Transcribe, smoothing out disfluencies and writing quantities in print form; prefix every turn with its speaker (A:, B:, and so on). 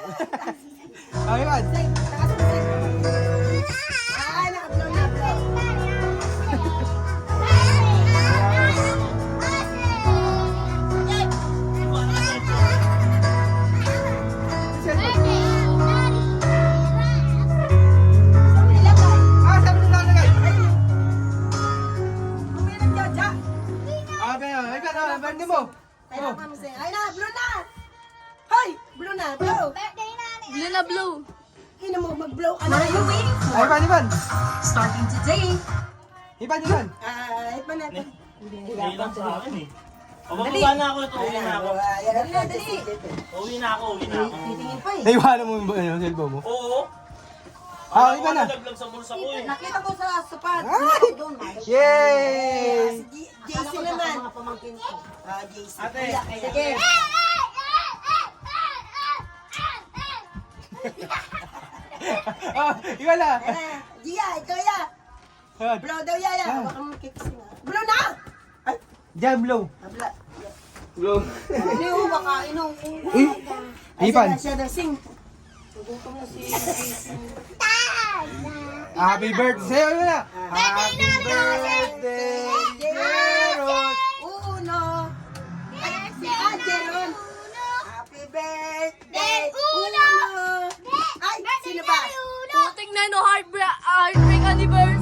A: Oh, Ivan.
B: Ah, naka-blow na blow. Saan nilagay?
A: Ah, sabi nila lagay.
B: Umilang jaja.
A: Ah, pero, Ivan, oh, bandi mo.
B: Kailangan mo sa'yo. Ay na, blow na! Hoy! Blow na, blow!
C: Blue na blue.
B: Ina mo, mag-blow ka na. Are you waiting
A: Ah, Ivan, Ivan.
B: Starting today.
A: Ivan, Ivan.
B: Ito na ito.
D: Hindi lang sa akin eh. O, bababa na ako ito. Uwi na ako.
B: Dali na, dali.
D: Uwi na ako.
B: Titingin pa eh.
A: Naiwanan mo yung cellphone mo.
D: Oo.
A: Ah, Ivan na.
D: Nalaglag sa bulsa ko eh.
B: Nakita ko sa sapat.
A: Ay! Yay!
B: Si JC naman. JC.
D: Ate.
B: Sige.
A: Oh, Ivan na.
B: Gia, ikaw ya.
A: Ayan.
B: Blow daw ya. Hawakan mo kicks na. Blow na! Ay,
A: Jam blow.
B: habla.
A: Blow.
B: Hindi mo baka inong.
A: Uy! Ivan.
B: Siya daw sing. Subukan mo si JC.
A: Happy birthday sa'yo, Ivan na. Happy birthday, Jeron.
B: Uno. Ay, Jeron. Happy birthday. Uno. Ay, sino ba?
C: Puting na no heartbreak anniversary.